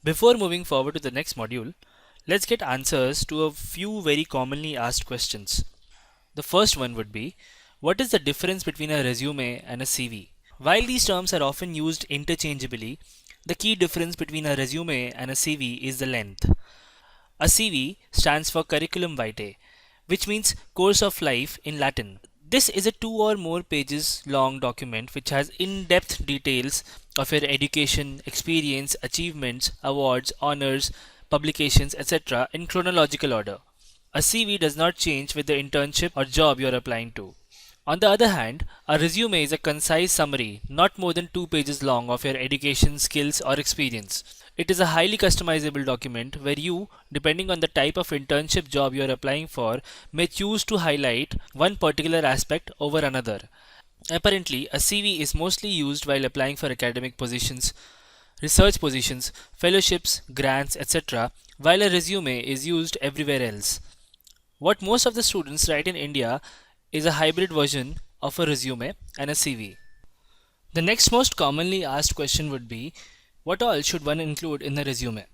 Before moving forward to the next module, let's get answers to a few very commonly asked questions. The first one would be, what is the difference between a resume and a CV? While these terms are often used interchangeably, the key difference between a resume and a CV is the length. A CV stands for Curriculum Vitae, which means course of life in Latin. This is a 2 or more pages long document which has in-depth details of your education, experience, achievements, awards, honors, publications, etc. in chronological order. A CV does not change with the internship or job you are applying to. On the other hand, a resume is a concise summary, not more than 2 pages long, of your education, skills, or experience. It is a highly customizable document where you, depending on the type of internship job you are applying for, may choose to highlight one particular aspect over another. Apparently, a CV is mostly used while applying for academic positions, research positions, fellowships, grants, etc., while a resume is used everywhere else. What most of the students write in India is a hybrid version of a resume and a CV. The next most commonly asked question would be, what all should one include in a resume?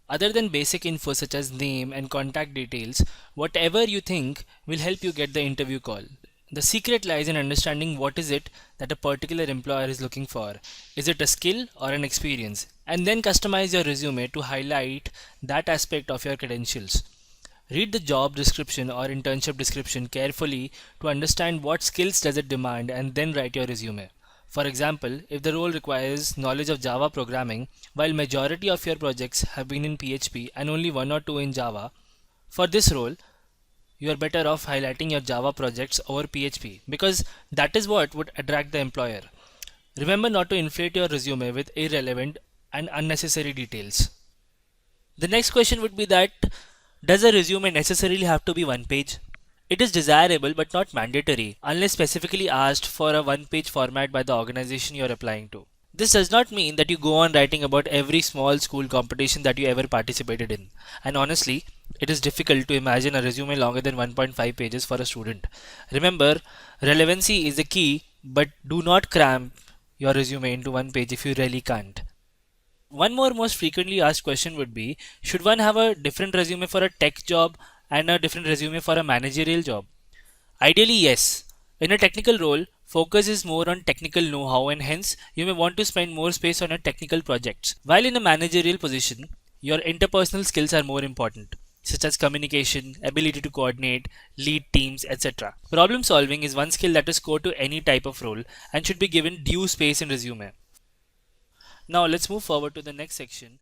Other than basic info such as name and contact details, whatever you think will help you get the interview call. The secret lies in understanding what is it that a particular employer is looking for. Is it a skill or an experience? And then customize your resume to highlight that aspect of your credentials. Read the job description or internship description carefully to understand what skills does it demand and then write your resume. For example, if the role requires knowledge of Java programming, while majority of your projects have been in PHP and only one or two in Java, for this role, you are better off highlighting your Java projects over PHP because that is what would attract the employer. Remember not to inflate your resume with irrelevant and unnecessary details. The next question would be that, does a resume necessarily have to be one page? It is desirable but not mandatory unless specifically asked for a one-page format by the organization you are applying to. This does not mean that you go on writing about every small school competition that you ever participated in. And honestly, it is difficult to imagine a resume longer than 1.5 pages for a student. Remember, relevancy is the key, but do not cram your resume into one page if you really can't. One more most frequently asked question would be, should one have a different resume for a tech job and a different resume for a managerial job? Ideally, yes. In a technical role, focus is more on technical know-how and hence you may want to spend more space on your technical projects. While in a managerial position, your interpersonal skills are more important, such as communication, ability to coordinate, lead teams, etc. Problem solving is one skill that is core to any type of role and should be given due space in resume. Now let's move forward to the next section